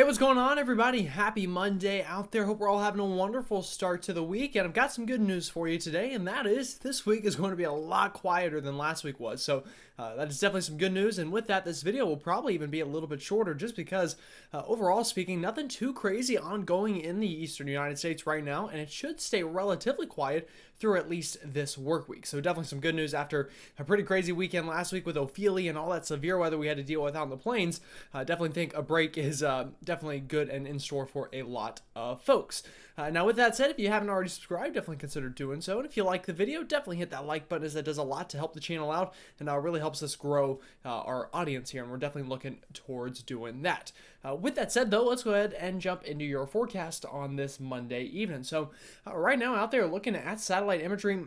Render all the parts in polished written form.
Hey, what's going on, everybody? Happy Monday out there. Hope we're all having a wonderful start to the week. And I've got some good news for you today, and that is this week is going to be a lot quieter than last week was. So that is definitely some good news. And with that, this video will probably even be a little bit shorter just because, overall speaking, nothing too crazy ongoing in the eastern United States right now, and it should stay relatively quiet through at least this work week. So definitely some good news after a pretty crazy weekend last week with Ophelia and all that severe weather we had to deal with out in the plains. Definitely think a break is definitely good and in store for a lot of folks. Now with that said, if you haven't already subscribed, definitely consider doing so. And if you like the video, definitely hit that like button, as that does a lot to help the channel out and really helps us grow our audience here. And we're definitely looking towards doing that. With that said though, let's go ahead and jump into your forecast on this Monday evening. So right now out there looking at satellite imagery,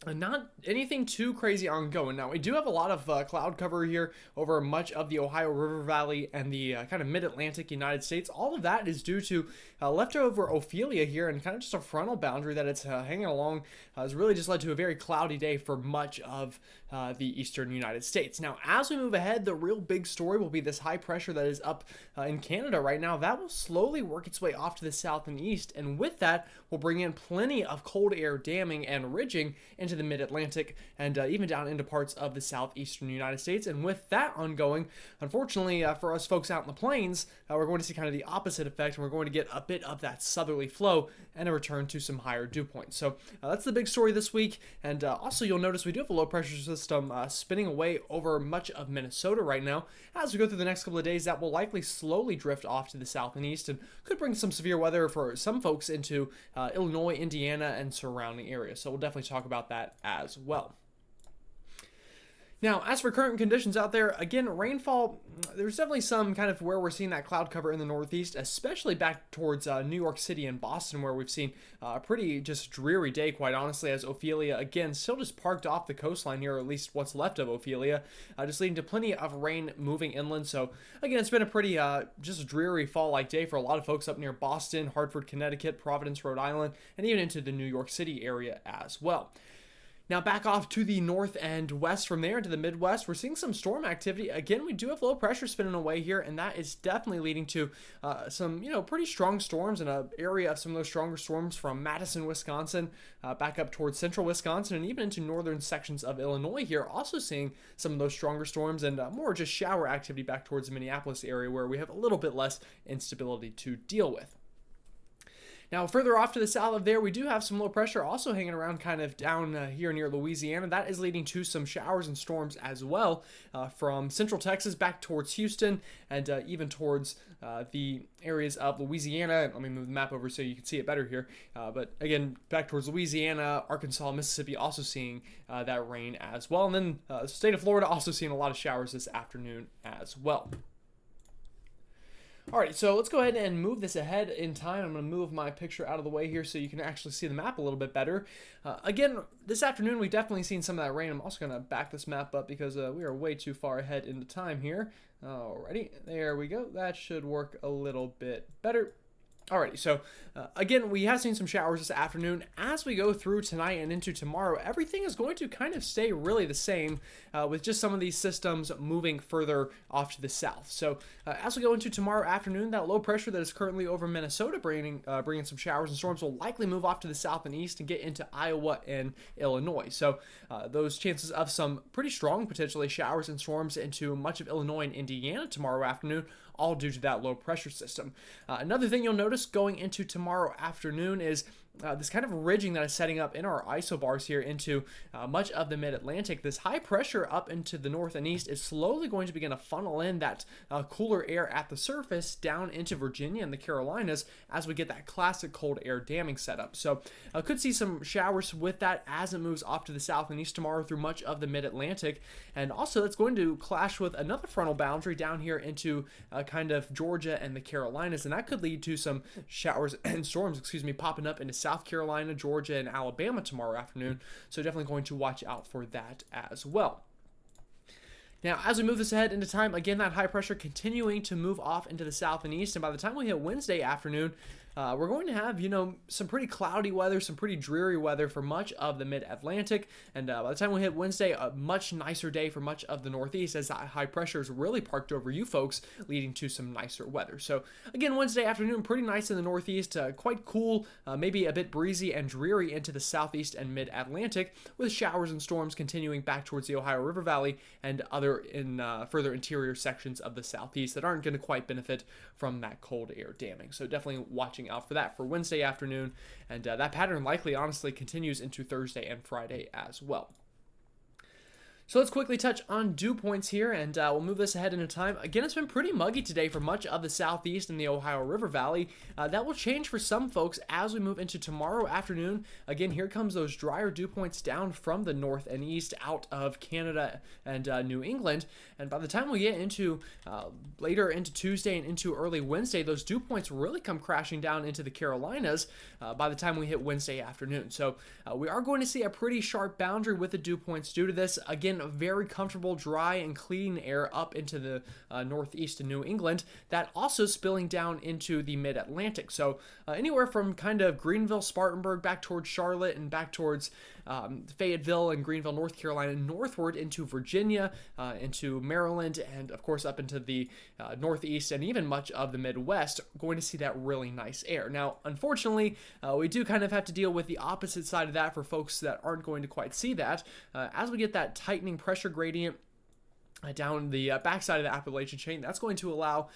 not anything too crazy ongoing. Now, we do have a lot of cloud cover here over much of the Ohio River Valley and the kind of mid-Atlantic United States. All of that is due to leftover Ophelia here and kind of just a frontal boundary that it's hanging along has really just led to a very cloudy day for much of the eastern United States. Now, as we move ahead, the real big story will be this high pressure that is up in Canada right now. That will slowly work its way off to the south and east, and with that, we'll bring in plenty of cold air damming and ridging into the mid-Atlantic and even down into parts of the southeastern United States. And with that ongoing, unfortunately for us folks out in the plains, we're going to see kind of the opposite effect, and we're going to get a bit of that southerly flow and a return to some higher dew points. So that's the big story this week. And also you'll notice we do have a low pressure system spinning away over much of Minnesota right now. As we go through the next couple of days, that will likely slowly drift off to the south and east and could bring some severe weather for some folks into Illinois, Indiana, and surrounding areas. So we'll definitely talk about that as well. Now, as for current conditions out there, again, rainfall, there's definitely some kind of where we're seeing that cloud cover in the northeast, especially back towards New York City and Boston, where we've seen a pretty just dreary day, quite honestly, as Ophelia, again, still just parked off the coastline here, or at least what's left of Ophelia, just leading to plenty of rain moving inland. So, again, it's been a pretty just dreary fall-like day for a lot of folks up near Boston, Hartford, Connecticut, Providence, Rhode Island, and even into the New York City area as well. Now back off to the north and west from there into the Midwest, we're seeing some storm activity. Again, we do have low pressure spinning away here, and that is definitely leading to some, pretty strong storms in an area of some of those stronger storms from Madison, Wisconsin, back up towards central Wisconsin, and even into northern sections of Illinois here. Also seeing some of those stronger storms and more just shower activity back towards the Minneapolis area, where we have a little bit less instability to deal with. Now, further off to the south of there, we do have some low pressure also hanging around kind of down here near Louisiana. That is leading to some showers and storms as well from central Texas back towards Houston and even towards the areas of Louisiana. Let me move the map over so you can see it better here. But again, back towards Louisiana, Arkansas, Mississippi, also seeing that rain as well. And then the state of Florida also seeing a lot of showers this afternoon as well. Alright, so let's go ahead and move this ahead in time. I'm going to move my picture out of the way here so you can actually see the map a little bit better. Again, this afternoon we've definitely seen some of that rain. I'm also going to back this map up because we are way too far ahead into time here. Alrighty, there we go. That should work a little bit better. Alrighty, so again, we have seen some showers this afternoon. As we go through tonight and into tomorrow, everything is going to kind of stay really the same with just some of these systems moving further off to the south. So as we go into tomorrow afternoon, that low pressure that is currently over Minnesota bringing some showers and storms will likely move off to the south and east and get into Iowa and Illinois. So those chances of some pretty strong potentially showers and storms into much of Illinois and Indiana tomorrow afternoon, all due to that low pressure system. Another thing you'll notice going into tomorrow afternoon is this kind of ridging that is setting up in our isobars here into much of the mid-Atlantic. This high pressure up into the north and east is slowly going to begin to funnel in that cooler air at the surface down into Virginia and the Carolinas as we get that classic cold air damming setup. So could see some showers with that as it moves off to the south and east tomorrow through much of the mid-Atlantic. And also that's going to clash with another frontal boundary down here into kind of Georgia and the Carolinas, and that could lead to some showers and storms, popping up into South Carolina, Georgia, and Alabama tomorrow afternoon. So definitely going to watch out for that as well. Now, as we move this ahead into time, again, that high pressure continuing to move off into the south and east, and by the time we hit Wednesday afternoon, we're going to have, some pretty cloudy weather, some pretty dreary weather for much of the mid-Atlantic. And by the time we hit Wednesday, a much nicer day for much of the Northeast as that high pressure is really parked over you folks, leading to some nicer weather. So again, Wednesday afternoon, pretty nice in the Northeast, quite cool, maybe a bit breezy and dreary into the Southeast and mid-Atlantic, with showers and storms continuing back towards the Ohio River Valley and other further interior sections of the Southeast that aren't going to quite benefit from that cold air damming. So definitely watching out for that for Wednesday afternoon, and that pattern likely honestly continues into Thursday and Friday as well. So let's quickly touch on dew points here, and we'll move this ahead into time. Again, it's been pretty muggy today for much of the Southeast and the Ohio River Valley. That will change for some folks as we move into tomorrow afternoon. Again, here comes those drier dew points down from the north and east out of Canada and New England. And by the time we get into later into Tuesday and into early Wednesday, those dew points really come crashing down into the Carolinas by the time we hit Wednesday afternoon. So we are going to see a pretty sharp boundary with the dew points due to this. Again, a very comfortable, dry, and clean air up into the northeast of New England, that also spilling down into the mid-Atlantic. So anywhere from kind of Greenville, Spartanburg, back towards Charlotte, and back towards Fayetteville and Greenville, North Carolina, northward into Virginia, into Maryland, and of course up into the northeast and even much of the Midwest, going to see that really nice air. Now, unfortunately, we do kind of have to deal with the opposite side of that for folks that aren't going to quite see that. As we get that tightening pressure gradient down the backside of the Appalachian chain, that's going to allow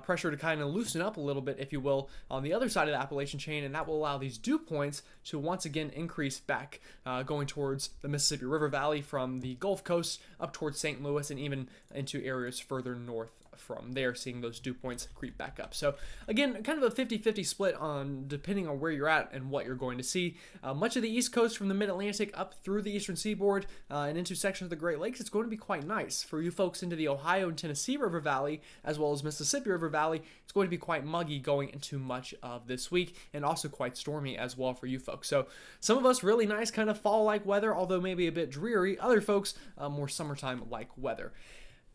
pressure to kind of loosen up a little bit, if you will, on the other side of the Appalachian chain, and that will allow these dew points to once again increase back, going towards the Mississippi River Valley from the Gulf Coast up towards St. Louis and even into areas further north from there, seeing those dew points creep back up. So again, kind of a 50-50 split on depending on where you're at and what you're going to see. Much of the East Coast from the Mid-Atlantic up through the Eastern Seaboard and into sections of the Great Lakes, it's going to be quite nice. For you folks into the Ohio and Tennessee River Valley, as well as Mississippi River Valley, it's going to be quite muggy going into much of this week, and also quite stormy as well for you folks. So some of us really nice kind of fall-like weather, although maybe a bit dreary. Other folks, more summertime-like weather.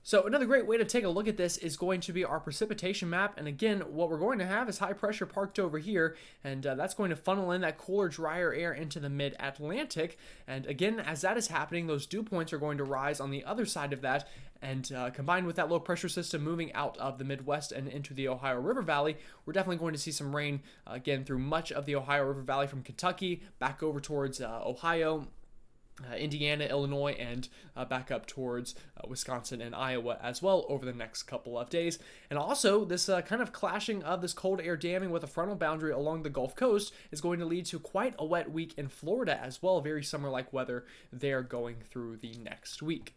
So another great way to take a look at this is going to be our precipitation map. And again, what we're going to have is high pressure parked over here, and that's going to funnel in that cooler, drier air into the mid-Atlantic. And again, as that is happening, those dew points are going to rise on the other side of that. And combined with that low pressure system moving out of the Midwest and into the Ohio River Valley, we're definitely going to see some rain again through much of the Ohio River Valley from Kentucky back over towards Ohio, Indiana, Illinois, and back up towards Wisconsin and Iowa as well over the next couple of days. And also, this kind of clashing of this cold air damming with a frontal boundary along the Gulf Coast is going to lead to quite a wet week in Florida as well. Very summer-like weather there going through the next week.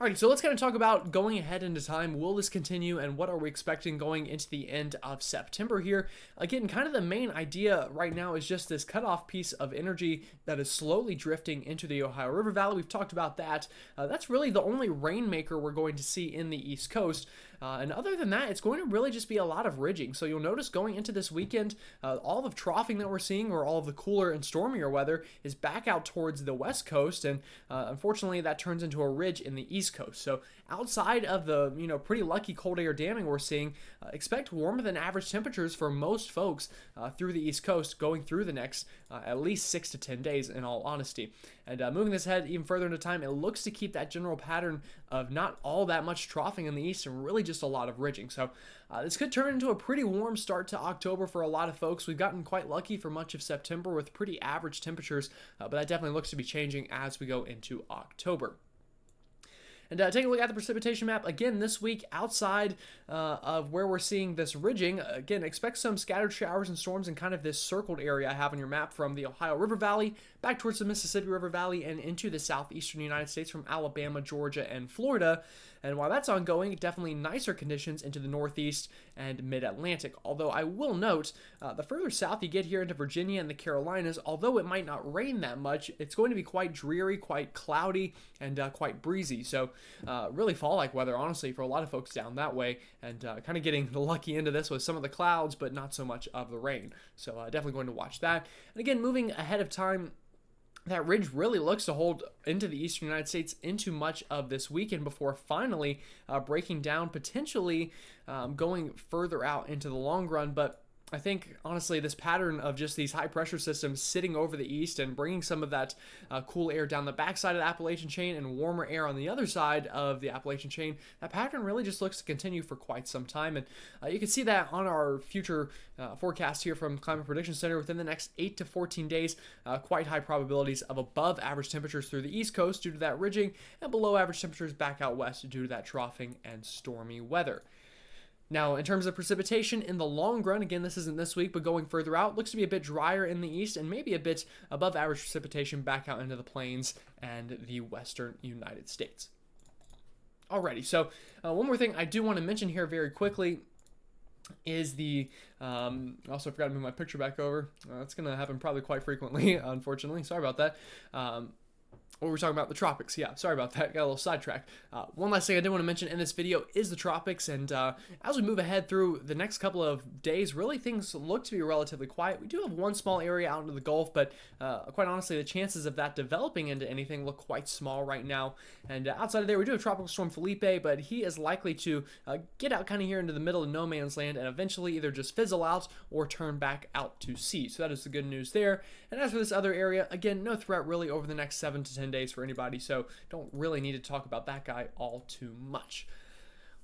Alright, so let's kind of talk about going ahead into time. Will this continue, and what are we expecting going into the end of September here? Again, kind of the main idea right now is just this cutoff piece of energy that is slowly drifting into the Ohio River Valley. We've talked about that. That's really the only rainmaker we're going to see in the East Coast. And other than that, it's going to really just be a lot of ridging. So you'll notice going into this weekend, all of troughing that we're seeing, or all of the cooler and stormier weather, is back out towards the West Coast. And unfortunately, that turns into a ridge in the East Coast. So outside of the pretty lucky cold air damming we're seeing, expect warmer than average temperatures for most folks through the East Coast going through the next at least 6 to 10 days, in all honesty. And moving this ahead even further into time, it looks to keep that general pattern of not all that much troughing in the east and really just a lot of ridging. So this could turn into a pretty warm start to October for a lot of folks. We've gotten quite lucky for much of September with pretty average temperatures, but that definitely looks to be changing as we go into October. And taking a look at the precipitation map, again, this week, outside of where we're seeing this ridging, again, expect some scattered showers and storms in kind of this circled area I have on your map from the Ohio River Valley back towards the Mississippi River Valley and into the southeastern United States from Alabama, Georgia, and Florida. And while that's ongoing, definitely nicer conditions into the northeast and mid-Atlantic. Although I will note, the further south you get here into Virginia and the Carolinas, although it might not rain that much, it's going to be quite dreary, quite cloudy, and quite breezy. So really fall-like weather, honestly, for a lot of folks down that way, and kind of getting the lucky end of this with some of the clouds, but not so much of the rain. So definitely going to watch that. And again, moving ahead of time, that ridge really looks to hold into the eastern United States into much of this weekend before finally breaking down, potentially going further out into the long run. But I think, honestly, this pattern of just these high pressure systems sitting over the east and bringing some of that cool air down the backside of the Appalachian chain and warmer air on the other side of the Appalachian chain, that pattern really just looks to continue for quite some time. And you can see that on our future forecast here from Climate Prediction Center within the next 8 to 14 days. Quite high probabilities of above average temperatures through the East Coast due to that ridging, and below average temperatures back out west due to that troughing and stormy weather. Now, in terms of precipitation, in the long run, again, this isn't this week, but going further out, looks to be a bit drier in the east and maybe a bit above average precipitation back out into the plains and the western United States. Alrighty, so one more thing I do want to mention here very quickly is the, also forgot to move my picture back over. That's going to happen probably quite frequently, unfortunately. Sorry about that. What were we talking about? The tropics. Yeah, sorry about that. Got a little sidetracked. One last thing I did want to mention in this video is the tropics. And as we move ahead through the next couple of days, really things look to be relatively quiet. We do have one small area out into the Gulf, but quite honestly, the chances of that developing into anything look quite small right now. And outside of there, we do have Tropical Storm Felipe, but he is likely to get out kind of here into the middle of no man's land and eventually either just fizzle out or turn back out to sea. So that is the good news there. And as for this other area, again, no threat really over the next 7 to 10 days for anybody, so don't really need to talk about that guy all too much.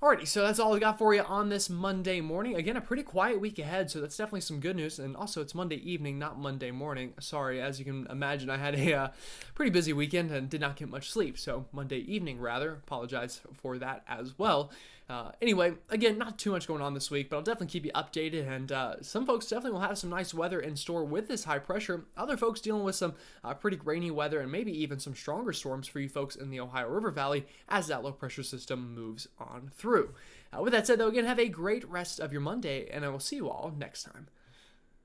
Alrighty, so that's all I got for you on this Monday morning. Again, a pretty quiet week ahead, so that's definitely some good news. And also, it's Monday evening, not Monday morning. Sorry, as you can imagine, I had a pretty busy weekend and did not get much sleep. So Monday evening, rather. Apologize for that as well. Anyway, again, not too much going on this week, but I'll definitely keep you updated. And some folks definitely will have some nice weather in store with this high pressure. Other folks dealing with some pretty rainy weather and maybe even some stronger storms for you folks in the Ohio River Valley as that low pressure system moves on through. With that said, though, again, have a great rest of your Monday, and I will see you all next time.